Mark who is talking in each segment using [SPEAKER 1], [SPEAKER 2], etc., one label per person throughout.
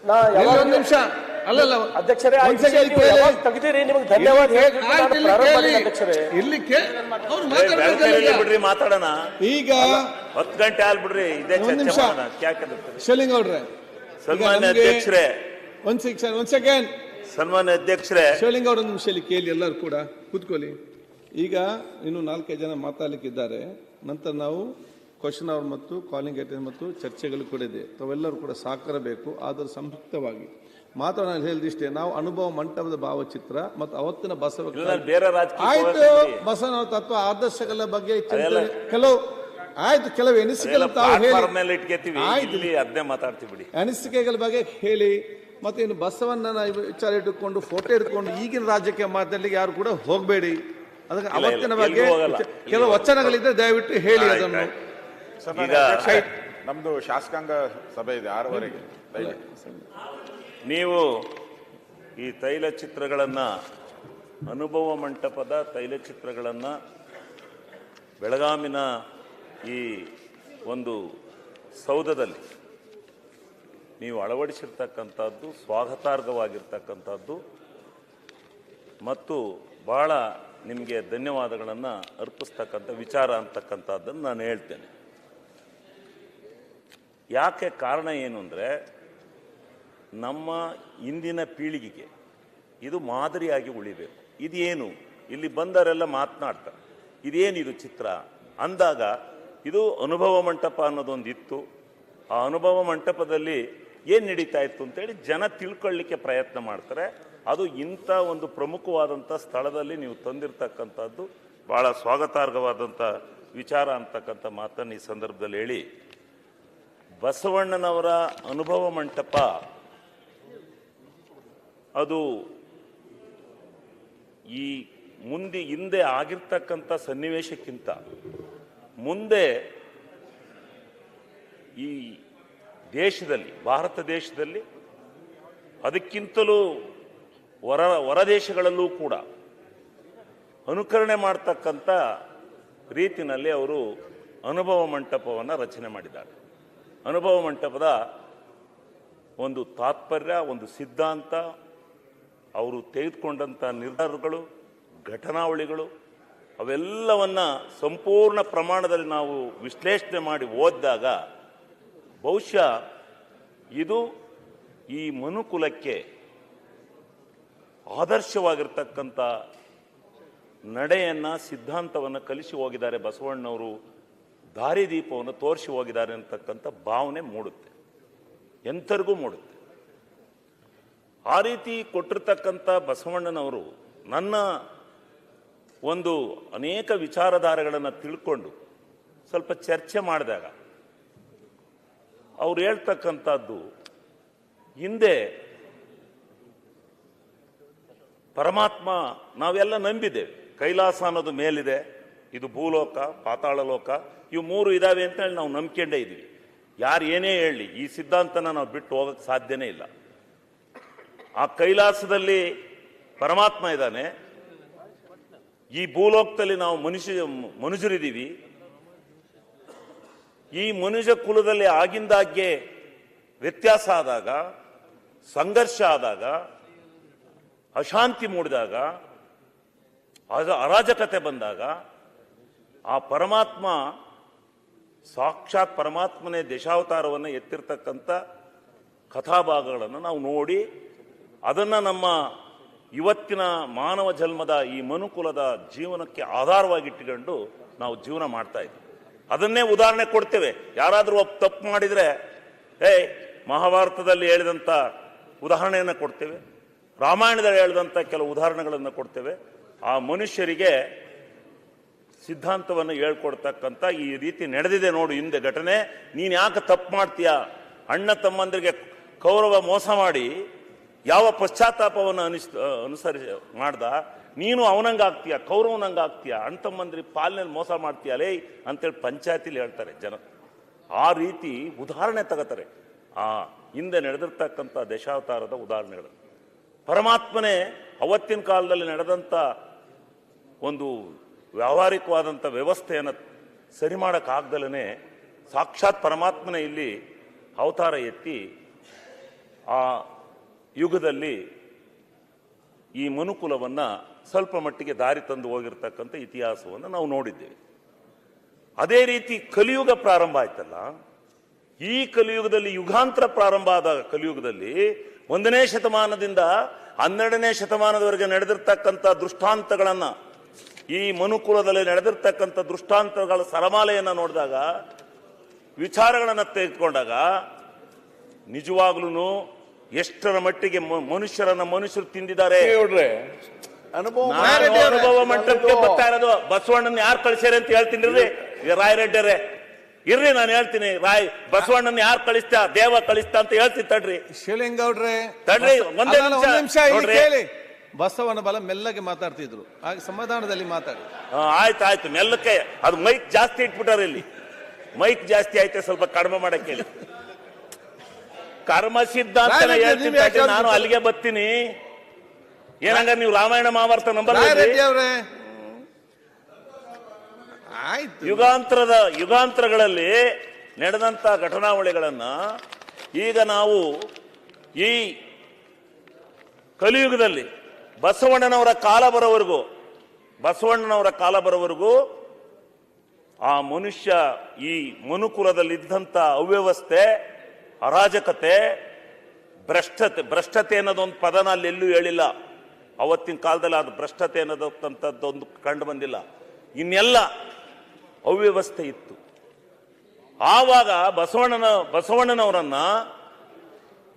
[SPEAKER 1] ಒಂದು ನಿಮಿಷ ಅಲ್ಲಲ್ಲ
[SPEAKER 2] ಅಧ್ಯಕ್ಷರೇ ತೆಗೆದಿರಿ, ನಿಮಗೆ ಧನ್ಯವಾದ
[SPEAKER 1] ಇಲ್ಲಿ
[SPEAKER 3] ಬಿಡ್ರಿ ಮಾತಾಡೋಣ.
[SPEAKER 1] ಈಗ
[SPEAKER 3] 10 ಗಂಟೆ ಆಲ್ ಬಿಡ್ರಿ. ಇದೇ
[SPEAKER 1] ಶಲಿಂಗ್ ಅವ್ರೆ,
[SPEAKER 3] ಸನ್ಮಾನ್ಯ ಅಧ್ಯಕ್ಷರೇ,
[SPEAKER 1] ಒಂದ್ ಸೆಕೆಂಡ್
[SPEAKER 3] ಸನ್ಮಾನ್ಯ ಅಧ್ಯಕ್ಷರೇ,
[SPEAKER 1] ಶಿವಲಿಂಗ ಅವ್ರ ಒಂದು ನಿಮಿಷ ಕೇಳಿ, ಎಲ್ಲರೂ ಕೂಡ ಕೂತ್ಕೊಳ್ಳಿ. ಈಗ ಇನ್ನು 4-5 ಜನ ಮಾತಾಡ್ಲಿಕ್ಕಿದ್ದಾರೆ. ನಂತರ ನಾವು ಕ್ವಶನ್ ಅವರ್ ಮತ್ತು ಕಾಲಿಂಗ್ ಅಟೆಂಡ್ ಮತ್ತು ಚರ್ಚೆಗಳು ಕೂಡ ಇದೆ. ತಾವೆಲ್ಲರೂ ಕೂಡ ಸಹಕರಿಸಬೇಕು. ಆದರೆ ಸಂಕ್ಷಿಪ್ತವಾಗಿ ಮಾತಾಡೋಣ ಹೇಳಿದಿಷ್ಟೇ. ನಾವು ಅನುಭವ ಮಂಟಪದ ಭಾವಚಿತ್ರ ಮತ್ತು ಅವತ್ತಿನ ಬಸವ ಆಯ್ತು, ಬಸವನ ತತ್ವ ಆದರ್ಶಗಳ ಬಗ್ಗೆ ಕೆಲವು ಆಯ್ತು, ಕೆಲವು ಎನಿಸಿಕೆಗಳು ತಾವು ಅನಿಸಿಕೆಗಳ ಬಗ್ಗೆ ಹೇಳಿ. ಮತ್ತೆ ಇನ್ನು ಬಸವಣ್ಣನ ವಿಚಾರ ಇಟ್ಟುಕೊಂಡು ಫೋಟೋ ಇಟ್ಕೊಂಡು ಈಗಿನ ರಾಜ್ಯಕ್ಕೆ ಮಾತಾಡ್ಲಿಕ್ಕೆ ಯಾರು ಕೂಡ ಹೋಗಬೇಡಿ. ಅದಕ್ಕೆ ಅವತ್ತಿನ ಬಗ್ಗೆ ಕೆಲವು ವಚನಗಳಿದ್ರೆ ದಯವಿಟ್ಟು ಹೇಳಿ. ಅದನ್ನು
[SPEAKER 4] ನಮ್ದು ಶಾಸಕಾಂಗ ಸಭೆ ಇದೆ 6:15ಗೆ.
[SPEAKER 3] ನೀವು ಈ ತೈಲಚಿತ್ರಗಳನ್ನ, ಅನುಭವ ಮಂಟಪದ ತೈಲಚಿತ್ರಗಳನ್ನ ಬೆಳಗಾಮಿನ ಈ ಒಂದು ಸೌಧದಲ್ಲಿ ನೀವು ಅಳವಡಿಸಿರ್ತಕ್ಕಂಥದ್ದು ಸ್ವಾಗತಾರ್ಹವಾಗಿರ್ತಕ್ಕಂಥದ್ದು ಮತ್ತು ಬಹಳ ನಿಮಗೆ ಧನ್ಯವಾದಗಳನ್ನು ಅರ್ಪಿಸ್ತಕ್ಕಂಥ ವಿಚಾರ ಅಂತಕ್ಕಂಥದ್ದನ್ನು ನಾನು ಹೇಳ್ತೇನೆ. ಯಾಕೆ ಕಾರಣ ಏನು ಅಂದರೆ, ನಮ್ಮ ಇಂದಿನ ಪೀಳಿಗೆಗೆ ಇದು ಮಾದರಿಯಾಗಿ ಉಳಿಬೇಕು. ಇದೇನು ಇಲ್ಲಿ ಬಂದವರೆಲ್ಲ ಮಾತನಾಡ್ತಾರೆ, ಇದೇನಿದು ಚಿತ್ರ ಅಂದಾಗ ಇದು ಅನುಭವ ಮಂಟಪ ಅನ್ನೋದೊಂದು ಇತ್ತು. ಆ ಅನುಭವ ಮಂಟಪದಲ್ಲಿ ಏನು ನಡೀತಾ ಇತ್ತು ಅಂತೇಳಿ ಜನ ತಿಳ್ಕೊಳ್ಳಿಕ್ಕೆ ಪ್ರಯತ್ನ ಮಾಡ್ತಾರೆ. ಅದು ಇಂಥ ಒಂದು ಪ್ರಮುಖವಾದಂಥ ಸ್ಥಳದಲ್ಲಿ ನೀವು ತಂದಿರತಕ್ಕಂಥದ್ದು ಭಾಳ ಸ್ವಾಗತಾರ್ಹವಾದಂಥ ವಿಚಾರ ಅಂತಕ್ಕಂಥ ಮಾತನ್ನು ಈ ಸಂದರ್ಭದಲ್ಲಿ ಹೇಳಿ, ಬಸವಣ್ಣನವರ ಅನುಭವ ಮಂಟಪ ಅದು ಈ ಹಿಂದೆ ಆಗಿರ್ತಕ್ಕಂಥ ಸನ್ನಿವೇಶಕ್ಕಿಂತ ಮುಂದೆ ಈ ದೇಶದಲ್ಲಿ, ಭಾರತ ದೇಶದಲ್ಲಿ, ಅದಕ್ಕಿಂತಲೂ ಹೊರ ದೇಶಗಳಲ್ಲೂ ಕೂಡ ಅನುಕರಣೆ ಮಾಡ್ತಕ್ಕಂಥ ರೀತಿಯಲ್ಲಿ ಅವರು ಅನುಭವ ಮಂಟಪವನ್ನು ರಚನೆ ಮಾಡಿದ್ದಾರೆ. ಅನುಭವ ಮಂಟಪದ ಒಂದು ತಾತ್ಪರ್ಯ, ಒಂದು ಸಿದ್ಧಾಂತ, ಅವರು ತೆಗೆದುಕೊಂಡಂಥ ನಿರ್ಧಾರಗಳು, ಘಟನಾವಳಿಗಳು ಅವೆಲ್ಲವನ್ನ ಸಂಪೂರ್ಣ ಪ್ರಮಾಣದಲ್ಲಿ ನಾವು ವಿಶ್ಲೇಷಣೆ ಮಾಡಿ ಓದಿದಾಗ ಬಹುಶಃ ಇದು ಈ ಮನುಕುಲಕ್ಕೆ ಆದರ್ಶವಾಗಿರ್ತಕ್ಕಂಥ ನಡೆಯನ್ನು, ಸಿದ್ಧಾಂತವನ್ನು ಕಲಿಸಿ ಹೋಗಿದ್ದಾರೆ. ಬಸವಣ್ಣವರು ದಾರಿದೀಪವನ್ನು ತೋರಿಸಿ ಹೋಗಿದ್ದಾರೆ ಅಂತಕ್ಕಂಥ ಭಾವನೆ ಮೂಡುತ್ತೆ, ಎಂಥರಿಗೂ ಮೂಡುತ್ತೆ. ಆ ರೀತಿ ಕೊಟ್ಟಿರ್ತಕ್ಕಂಥ ಬಸವಣ್ಣನವರು ನನ್ನ ಒಂದು ಅನೇಕ ವಿಚಾರಧಾರೆಗಳನ್ನು ತಿಳ್ಕೊಂಡು ಸ್ವಲ್ಪ ಚರ್ಚೆ ಮಾಡಿದಾಗ ಅವ್ರು ಹೇಳ್ತಕ್ಕಂಥದ್ದು, ಹಿಂದೆ ಪರಮಾತ್ಮ ನಾವೆಲ್ಲ ನಂಬಿದ್ದೇವೆ, ಕೈಲಾಸ ಅನ್ನೋದು ಮೇಲಿದೆ, ಇದು ಭೂಲೋಕ, ಪಾತಾಳ ಲೋಕ, ಇವು 3 ಇದಾವೆ ಅಂತ ಹೇಳಿ ನಾವು ನಂಬ್ಕೊಂಡೇ ಇದ್ದೀವಿ. ಯಾರು ಏನೇ ಹೇಳಿ ಈ ಸಿದ್ಧಾಂತನ ನಾವು ಬಿಟ್ಟು ಹೋಗಕ್ಕೆ ಸಾಧ್ಯನೇ ಇಲ್ಲ. ಆ ಕೈಲಾಸದಲ್ಲಿ ಪರಮಾತ್ಮ ಇದ್ದಾನೆ, ಈ ಭೂಲೋಕದಲ್ಲಿ ನಾವು ಮನುಷ್ಯರಿದ್ದೀವಿ. ಈ ಮನುಷ್ಯ ಕುಲದಲ್ಲಿ ಆಗಿಂದಾಗ್ಗೆ ವ್ಯತ್ಯಾಸ ಆದಾಗ, ಸಂಘರ್ಷ ಆದಾಗ, ಅಶಾಂತಿ ಮೂಡಿದಾಗ, ಅರಾಜಕತೆ ಬಂದಾಗ ಆ ಪರಮಾತ್ಮ, ಸಾಕ್ಷಾತ್ ಪರಮಾತ್ಮನೇ ದಶಾವತಾರವನ್ನು ಎತ್ತಿರ್ತಕ್ಕಂಥ ಕಥಾಭಾಗಗಳನ್ನು ನಾವು ನೋಡಿ ಅದನ್ನು ನಮ್ಮ ಇವತ್ತಿನ ಮಾನವ ಜನ್ಮದ ಈ ಮನುಕುಲದ ಜೀವನಕ್ಕೆ ಆಧಾರವಾಗಿಟ್ಟುಕೊಂಡು ನಾವು ಜೀವನ ಮಾಡ್ತಾ ಇದ್ದೀವಿ. ಅದನ್ನೇ ಉದಾಹರಣೆ ಕೊಡ್ತೇವೆ. ಯಾರಾದರೂ ತಪ್ಪು ಮಾಡಿದರೆ ಮಹಾಭಾರತದಲ್ಲಿ ಹೇಳಿದಂಥ ಉದಾಹರಣೆಯನ್ನು ಕೊಡ್ತೇವೆ, ರಾಮಾಯಣದಲ್ಲಿ ಹೇಳಿದಂಥ ಕೆಲವು ಉದಾಹರಣೆಗಳನ್ನು ಕೊಡ್ತೇವೆ. ಆ ಮನುಷ್ಯರಿಗೆ ಸಿದ್ಧಾಂತವನ್ನು ಹೇಳ್ಕೊಡ್ತಕ್ಕಂಥ ಈ ರೀತಿ ನಡೆದಿದೆ ನೋಡು ಹಿಂದೆ ಘಟನೆ. ನೀನು ಯಾಕೆ ತಪ್ಪು ಮಾಡ್ತೀಯ? ಅಣ್ಣ ತಮ್ಮಂದರಿಗೆ ಕೌರವ ಮೋಸ ಮಾಡಿ ಯಾವ ಪಶ್ಚಾತ್ತಾಪವನ್ನು ಮಾಡ್ದ, ನೀನು ಅವನಂಗಾಗ್ತೀಯ, ಕೌರವನಂಗಾಗ್ತೀಯ, ಅಣ್ಣ ತಮ್ಮಂದ್ರಿಗೆ ಪಾಲನೆಯಲ್ಲಿ ಮೋಸ ಮಾಡ್ತೀಯ ಲೇ ಅಂತೇಳಿ ಪಂಚಾಯತಿಲಿ ಹೇಳ್ತಾರೆ ಜನ. ಆ ರೀತಿ ಉದಾಹರಣೆ ತಗೋತಾರೆ ಆ ಹಿಂದೆ ನಡೆದಿರ್ತಕ್ಕಂಥ ದಶಾವತಾರದ ಉದಾಹರಣೆಗಳು. ಪರಮಾತ್ಮನೇ ಅವತ್ತಿನ ಕಾಲದಲ್ಲಿ ನಡೆದಂಥ ಒಂದು ವ್ಯಾವಹಾರಿಕವಾದಂಥ ವ್ಯವಸ್ಥೆಯನ್ನು ಸರಿ ಮಾಡೋಕ್ಕಾಗ್ದಲೇ ಸಾಕ್ಷಾತ್ ಪರಮಾತ್ಮನೇ ಇಲ್ಲಿ ಅವತಾರ ಎತ್ತಿ ಆ ಯುಗದಲ್ಲಿ ಈ ಮನುಕುಲವನ್ನ ಸ್ವಲ್ಪ ಮಟ್ಟಿಗೆ ದಾರಿ ತಂದು ಹೋಗಿರ್ತಕ್ಕಂಥ ಇತಿಹಾಸವನ್ನು ನಾವು ನೋಡಿದ್ದೇವೆ. ಅದೇ ರೀತಿ ಕಲಿಯುಗ ಪ್ರಾರಂಭ ಆಯ್ತಲ್ಲ, ಈ ಕಲಿಯುಗದಲ್ಲಿ ಯುಗಾಂತರ ಪ್ರಾರಂಭ ಆದ ಕಲಿಯುಗದಲ್ಲಿ 1ನೇ ಶತಮಾನದಿಂದ 12ನೇ ಶತಮಾನದವರೆಗೆ ನಡೆದಿರ್ತಕ್ಕಂಥ ದೃಷ್ಟಾಂತಗಳನ್ನ, ಈ ಮನುಕುಲದಲ್ಲಿ ನಡೆದಿರ್ತಕ್ಕಂಥ ದೃಷ್ಟಾಂತಗಳ ಸರಮಾಲೆಯನ್ನು ನೋಡಿದಾಗ, ವಿಚಾರಗಳನ್ನು ತೆಗೆದುಕೊಂಡಾಗ ನಿಜವಾಗ್ಲೂ ಎಷ್ಟರ ಮಟ್ಟಿಗೆ ಮನುಷ್ಯರು ತಿಂದಿದ್ದಾರೆ. ನಾನು ಅನುಭವ ಮಂಟಪಕ್ಕೆ ಬರ್ತಾ ಇರೋದು ಬಸವಣ್ಣನ ಯಾರು ಕಳಿಸ್ಯಾರ ಅಂತ ಹೇಳ್ತೀನಿ. ರಾಯರೆಡ್ಡರೇ ಇರ್ರಿ, ನಾನು ಹೇಳ್ತೀನಿ. ಬಸವಣ್ಣನ ಯಾರು ಕಳಿಸ್ತಾ, ದೇವ ಕಳಿಸ್ತಾ ಅಂತ ಹೇಳ್ತೀನಿ. ತಡ್ರಿ
[SPEAKER 1] ಶಿವಲಿಂಗೌಡ್ರೆ,
[SPEAKER 3] ತಡ್ರಿ ಒಂದೇ ನಿಮಿಷ
[SPEAKER 1] ಕೇಳಿ. ಬಸವನ ಬಲ ಮೆಲ್ಲಗೆ ಮಾತಾಡ್ತಿದ್ರು, ಆಗ ಸಮಾಧಾನದಲ್ಲಿ ಮಾತಾಡಿ.
[SPEAKER 3] ಆಯ್ತು ಮೆಲ್ಲಕ್ಕೆ. ಅದು ಮೈಕ್ ಜಾಸ್ತಿ ಇಟ್ಬಿಟ್ಟಾರ, ಇಲ್ಲಿ ಮೈಕ್ ಜಾಸ್ತಿ ಆಯ್ತು, ಸ್ವಲ್ಪ ಕಡಿಮೆ ಮಾಡಕ್ಕೆ ಹೇಳಿ. ಕರ್ಮ ಸಿದ್ಧಾಂತ ಹೇಳ್ತೀನಿ, ನಾನು ಅಲ್ಲಿಗೆ ಬರ್ತೀನಿ. ಏನಂಗ ನೀವು ರಾಮಾಯಣ ಮಹಾಭಾರತ ನಂಬರ್ ಯುಗಾಂತರಗಳಲ್ಲಿ ನಡೆದಂತ ಘಟನಾವಳಿಗಳನ್ನ ಈಗ ನಾವು ಈ ಕಲಿಯುಗದಲ್ಲಿ ಬಸವಣ್ಣನವರ ಕಾಲ ಬರೋವರೆಗೂ ಆ ಮನುಷ್ಯ ಈ ಮನುಕುಲದಲ್ಲಿದ್ದಂಥ ಅವ್ಯವಸ್ಥೆ, ಅರಾಜಕತೆ, ಭ್ರಷ್ಟತೆ ಅನ್ನೋದೊಂದು ಪದನ ಅಲ್ಲಿ ಎಲ್ಲೂ ಹೇಳಿಲ್ಲ. ಅವತ್ತಿನ ಕಾಲದಲ್ಲಿ ಅದು ಭ್ರಷ್ಟತೆ ಅನ್ನೋದಂಥದ್ದೊಂದು ಕಂಡು ಬಂದಿಲ್ಲ. ಇನ್ನೆಲ್ಲ ಅವ್ಯವಸ್ಥೆ ಇತ್ತು. ಆವಾಗ ಬಸವಣ್ಣನವರನ್ನ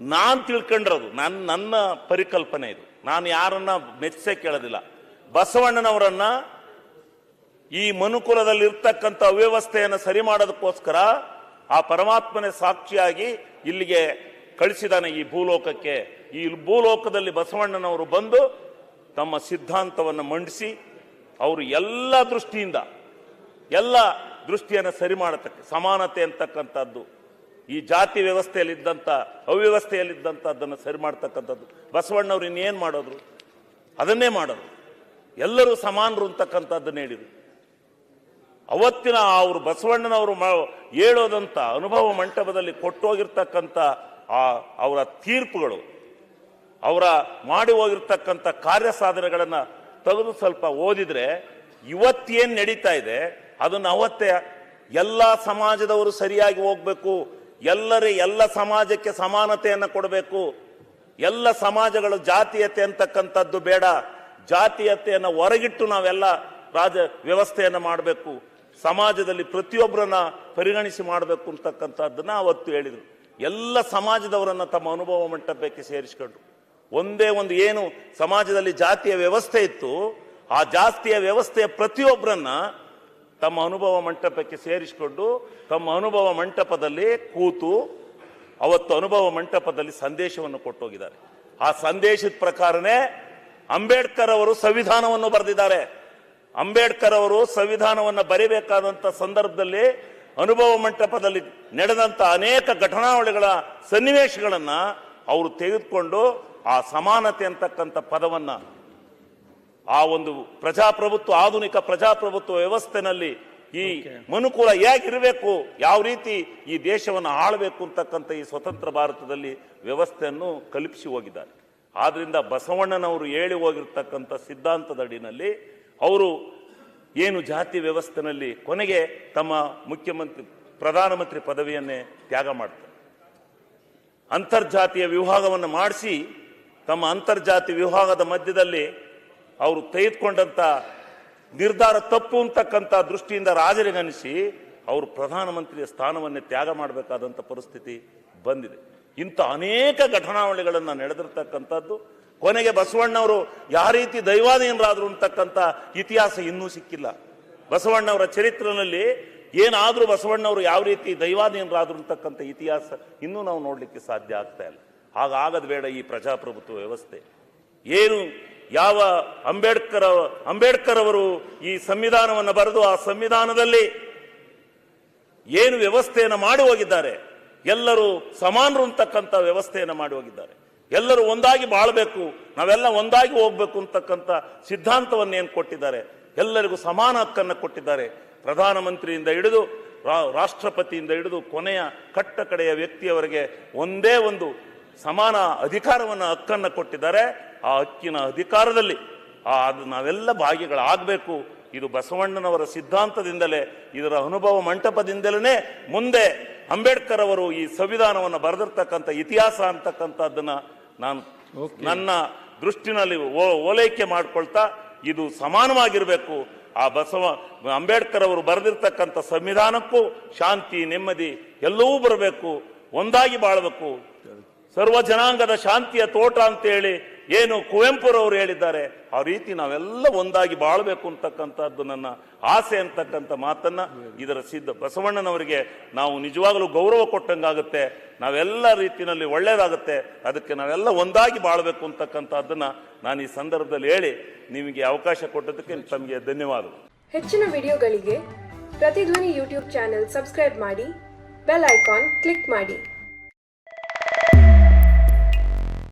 [SPEAKER 3] ನಾನು ತಿಳ್ಕೊಂಡಿರೋದು, ನನ್ನ ಪರಿಕಲ್ಪನೆ ಇದು, ನಾನು ಯಾರನ್ನ ಮೆಚ್ಚೆ ಕೇಳೋದಿಲ್ಲ. ಬಸವಣ್ಣನವರನ್ನ ಈ ಮನುಕುಲದಲ್ಲಿರ್ತಕ್ಕಂಥ ಅವ್ಯವಸ್ಥೆಯನ್ನು ಸರಿ ಮಾಡೋದಕ್ಕೋಸ್ಕರ ಆ ಪರಮಾತ್ಮನೇ ಸಾಕ್ಷಿಯಾಗಿ ಇಲ್ಲಿಗೆ ಕಳಿಸಿದಾನೆ ಈ ಭೂಲೋಕಕ್ಕೆ. ಈ ಭೂಲೋಕದಲ್ಲಿ ಬಸವಣ್ಣನವರು ಬಂದು ತಮ್ಮ ಸಿದ್ಧಾಂತವನ್ನು ಮಂಡಿಸಿ, ಅವರು ಎಲ್ಲ ದೃಷ್ಟಿಯನ್ನು ಸರಿ ಮಾಡತಕ್ಕ ಸಮಾನತೆ ಅಂತಕ್ಕಂಥದ್ದು, ಈ ಜಾತಿ ವ್ಯವಸ್ಥೆಯಲ್ಲಿದ್ದಂಥ ಅವ್ಯವಸ್ಥೆಯಲ್ಲಿದ್ದಂಥದ್ದನ್ನು ಸರಿ ಮಾಡ್ತಕ್ಕಂಥದ್ದು. ಬಸವಣ್ಣವ್ರು ಇನ್ನೇನು ಮಾಡೋದ್ರು? ಅದನ್ನೇ ಮಾಡೋದು. ಎಲ್ಲರೂ ಸಮಾನರು ಅಂತಕ್ಕಂಥದ್ದನ್ನು ಹೇಳಿದರು. ಅವತ್ತಿನ ಅವರು ಬಸವಣ್ಣನವರು ಹೇಳೋದಂತ ಅನುಭವ ಮಂಟಪದಲ್ಲಿ ಕೊಟ್ಟೋಗಿರ್ತಕ್ಕಂಥ ಅವರ ತೀರ್ಪುಗಳು, ಅವರ ಮಾಡಿ ಹೋಗಿರ್ತಕ್ಕಂಥ ಕಾರ್ಯ ಸಾಧನೆಗಳನ್ನು ತೆಗೆದು ಸ್ವಲ್ಪ ಓದಿದ್ರೆ ಇವತ್ತೇನು ನಡೀತಾ ಇದೆ ಅದನ್ನು ಅವತ್ತೇ ಎಲ್ಲ ಸಮಾಜದವರು ಸರಿಯಾಗಿ ಹೋಗ್ಬೇಕು, ಎಲ್ಲ ಸಮಾಜಕ್ಕೆ ಸಮಾನತೆಯನ್ನು ಕೊಡಬೇಕು, ಎಲ್ಲ ಸಮಾಜಗಳು ಜಾತೀಯತೆ ಅಂತಕ್ಕಂಥದ್ದು ಬೇಡ, ಜಾತೀಯತೆಯನ್ನು ಹೊರಗಿಟ್ಟು ನಾವೆಲ್ಲ ವ್ಯವಸ್ಥೆಯನ್ನು ಮಾಡಬೇಕು, ಸಮಾಜದಲ್ಲಿ ಪ್ರತಿಯೊಬ್ಬರನ್ನ ಪರಿಗಣಿಸಿ ಮಾಡಬೇಕು ಅಂತಕ್ಕಂಥದ್ದನ್ನ ಅವತ್ತು ಹೇಳಿದರು. ಎಲ್ಲ ಸಮಾಜದವರನ್ನ ತಮ್ಮ ಅನುಭವ ಮಂಟಪಕ್ಕೆ ಸೇರಿಸಿಕೊಂಡ್ರು. ಒಂದೇ ಒಂದು ಏನು ಸಮಾಜದಲ್ಲಿ ಜಾತಿಯ ವ್ಯವಸ್ಥೆ ಇತ್ತು, ಆ ಜಾತಿಯ ವ್ಯವಸ್ಥೆಯ ಪ್ರತಿಯೊಬ್ಬರನ್ನ ತಮ್ಮ ಅನುಭವ ಮಂಟಪಕ್ಕೆ ಸೇರಿಸಿಕೊಂಡು ತಮ್ಮ ಅನುಭವ ಮಂಟಪದಲ್ಲಿ ಕೂತು ಅವತ್ತು ಅನುಭವ ಮಂಟಪದಲ್ಲಿ ಸಂದೇಶವನ್ನು ಕೊಟ್ಟೋಗಿದ್ದಾರೆ. ಆ ಸಂದೇಶದ ಪ್ರಕಾರನೇ ಅಂಬೇಡ್ಕರ್ ಅವರು ಸಂವಿಧಾನವನ್ನು ಬರೆದಿದ್ದಾರೆ. ಅಂಬೇಡ್ಕರ್ ಅವರು ಸಂವಿಧಾನವನ್ನು ಬರೀಬೇಕಾದಂಥ ಸಂದರ್ಭದಲ್ಲಿ ಅನುಭವ ಮಂಟಪದಲ್ಲಿ ನಡೆದಂಥ ಅನೇಕ ಘಟನಾವಳಿಗಳ ಸನ್ನಿವೇಶಗಳನ್ನ ಅವರು ತೆಗೆದುಕೊಂಡು ಆ ಸಮಾನತೆ ಅಂತಕ್ಕಂಥ ಪದವನ್ನ, ಆ ಒಂದು ಪ್ರಜಾಪ್ರಭುತ್ವ, ಆಧುನಿಕ ಪ್ರಜಾಪ್ರಭುತ್ವ ವ್ಯವಸ್ಥೆನಲ್ಲಿ ಈ ಮನುಕುಲ ಹೇಗಿರಬೇಕು, ಯಾವ ರೀತಿ ಈ ದೇಶವನ್ನು ಆಳಬೇಕು ಅಂತಕ್ಕಂಥ ಈ ಸ್ವತಂತ್ರ ಭಾರತದಲ್ಲಿ ವ್ಯವಸ್ಥೆಯನ್ನು ಕಲ್ಪಿಸಿ ಹೋಗಿದ್ದಾರೆ. ಆದ್ರಿಂದ ಬಸವಣ್ಣನವರು ಹೇಳಿ ಹೋಗಿರ್ತಕ್ಕಂಥ ಸಿದ್ಧಾಂತದ ಅಡಿನಲ್ಲಿ ಅವರು ಏನು ಜಾತಿ ವ್ಯವಸ್ಥೆನಲ್ಲಿ ಕೊನೆಗೆ ತಮ್ಮ ಪ್ರಧಾನಮಂತ್ರಿ ಪದವಿಯನ್ನೇ ತ್ಯಾಗ ಮಾಡ್ತಾರೆ. ಅಂತರ್ಜಾತೀಯ ವಿಭಾಗವನ್ನು ಮಾಡಿಸಿ ತಮ್ಮ ಅಂತರ್ಜಾತಿ ವಿಭಾಗದ ಮಧ್ಯದಲ್ಲಿ ಅವರು ತೆಗೆದುಕೊಂಡಂತ ನಿರ್ಧಾರ ತಪ್ಪು ಅಂತಕ್ಕಂಥ ದೃಷ್ಟಿಯಿಂದ ರಾಜರಿಗನಿಸಿ ಅವರು ಪ್ರಧಾನಮಂತ್ರಿಯ ಸ್ಥಾನವನ್ನೇ ತ್ಯಾಗ ಮಾಡಬೇಕಾದಂಥ ಪರಿಸ್ಥಿತಿ ಬಂದಿದೆ. ಇಂಥ ಅನೇಕ ಘಟನಾವಳಿಗಳನ್ನು ನಡೆದಿರ್ತಕ್ಕಂಥದ್ದು. ಕೊನೆಗೆ ಬಸವಣ್ಣವರು ಯಾವ ರೀತಿ ದೈವಾಧೀನರಾದ್ರು ಅಂತಕ್ಕಂಥ ಇತಿಹಾಸ ಇನ್ನೂ ಸಿಕ್ಕಿಲ್ಲ. ಬಸವಣ್ಣವರ ಚರಿತ್ರೆಯಲ್ಲಿ ಏನಾದರೂ ಬಸವಣ್ಣವರು ಯಾವ ರೀತಿ ದೈವಾಧೀನರಾದ್ರು ಅಂತಕ್ಕಂಥ ಇತಿಹಾಸ ಇನ್ನೂ ನಾವು ನೋಡಲಿಕ್ಕೆ ಸಾಧ್ಯ ಆಗ್ತಾ ಇಲ್ಲ. ಹಾಗಾಗದು ಬೇಡ. ಈ ಪ್ರಜಾಪ್ರಭುತ್ವ ವ್ಯವಸ್ಥೆ ಏನು, ಯಾವ ಅಂಬೇಡ್ಕರ್ ಅವರು ಈ ಸಂವಿಧಾನವನ್ನು ಬರೆದು ಆ ಸಂವಿಧಾನದಲ್ಲಿ ಏನು ವ್ಯವಸ್ಥೆಯನ್ನು ಮಾಡಿ ಹೋಗಿದ್ದಾರೆ, ಎಲ್ಲರೂ ಸಮಾನರು ಅಂತಕ್ಕಂಥ ವ್ಯವಸ್ಥೆಯನ್ನು ಮಾಡಿ ಹೋಗಿದ್ದಾರೆ. ಎಲ್ಲರೂ ಒಂದಾಗಿ ಬಾಳ್ಬೇಕು, ನಾವೆಲ್ಲ ಒಂದಾಗಿ ಹೋಗ್ಬೇಕು ಅಂತಕ್ಕಂಥ ಸಿದ್ಧಾಂತವನ್ನೇನು ಕೊಟ್ಟಿದ್ದಾರೆ, ಎಲ್ಲರಿಗೂ ಸಮಾನ ಹಕ್ಕನ್ನು ಕೊಟ್ಟಿದ್ದಾರೆ. ಪ್ರಧಾನಮಂತ್ರಿಯಿಂದ ಹಿಡಿದು ರಾಷ್ಟ್ರಪತಿಯಿಂದ ಹಿಡಿದು ಕೊನೆಯ ಕಡೆಯ ವ್ಯಕ್ತಿಯವರೆಗೆ ಒಂದೇ ಒಂದು ಸಮಾನ ಅಧಿಕಾರವನ್ನು ಹಕ್ಕನ್ನು ಕೊಟ್ಟಿದ್ದಾರೆ. ಆ ಹಕ್ಕಿನ ಅಧಿಕಾರದಲ್ಲಿ ಅದು ನಾವೆಲ್ಲ ಭಾಗಿಗಳಾಗಬೇಕು. ಇದು ಬಸವಣ್ಣನವರ ಸಿದ್ಧಾಂತದಿಂದಲೇ, ಇದರ ಅನುಭವ ಮಂಟಪದಿಂದಲೇ ಮುಂದೆ ಅಂಬೇಡ್ಕರ್ ಅವರು ಈ ಸಂವಿಧಾನವನ್ನು ಬರೆದಿರ್ತಕ್ಕಂಥ ಇತಿಹಾಸ ಅಂತಕ್ಕಂಥದ್ದನ್ನ ನಾನು ನನ್ನ ದೃಷ್ಟಿನಲ್ಲಿ ಓಲೈಕೆ ಮಾಡ್ಕೊಳ್ತಾ ಇದು ಸಮಾನವಾಗಿರಬೇಕು. ಆ ಅಂಬೇಡ್ಕರ್ ಅವರು ಬರೆದಿರ್ತಕ್ಕಂಥ ಸಂವಿಧಾನಕ್ಕೂ ಶಾಂತಿ, ನೆಮ್ಮದಿ ಎಲ್ಲವೂ ಬರಬೇಕು, ಒಂದಾಗಿ ಬಾಳಬೇಕು. ಸರ್ವ ಜನಾಂಗದ ಶಾಂತಿಯ ತೋಟ ಅಂತೇಳಿ ಏನು ಕುವೆಂಪುರವರು ಹೇಳಿದ್ದಾರೆ, ಆ ರೀತಿ ನಾವೆಲ್ಲ ಒಂದಾಗಿ ಬಾಳಬೇಕು ಅಂತಕ್ಕಂಥದ್ದು ನನ್ನ ಆಸೆ ಅಂತಕ್ಕಂಥ ಮಾತನ್ನ ಇದರ ಬಸವಣ್ಣನವರಿಗೆ ನಾವು ನಿಜವಾಗಲೂ ಗೌರವ ಕೊಟ್ಟಂಗಾಗುತ್ತೆ. ನಾವೆಲ್ಲ ರೀತಿಯಲ್ಲಿ ಒಳ್ಳೇದಾಗುತ್ತೆ. ಅದಕ್ಕೆ ನಾವೆಲ್ಲ ಒಂದಾಗಿ ಬಾಳಬೇಕು ಅಂತಕ್ಕಂಥದ್ದನ್ನ ನಾನು ಈ ಸಂದರ್ಭದಲ್ಲಿ ಹೇಳಿ ನಿಮಗೆ ಅವಕಾಶ ಕೊಟ್ಟದಕ್ಕೆ ತಮಗೆ ಧನ್ಯವಾದಗಳು.
[SPEAKER 5] ಹೆಚ್ಚಿನ ವಿಡಿಯೋಗಳಿಗೆ ಪ್ರತಿಧ್ವನಿ ಯೂಟ್ಯೂಬ್ ಚಾನೆಲ್ ಸಬ್ಸ್ಕ್ರೈಬ್ ಮಾಡಿ, ಬೆಲ್ ಐಕಾನ್ ಕ್ಲಿಕ್ ಮಾಡಿ.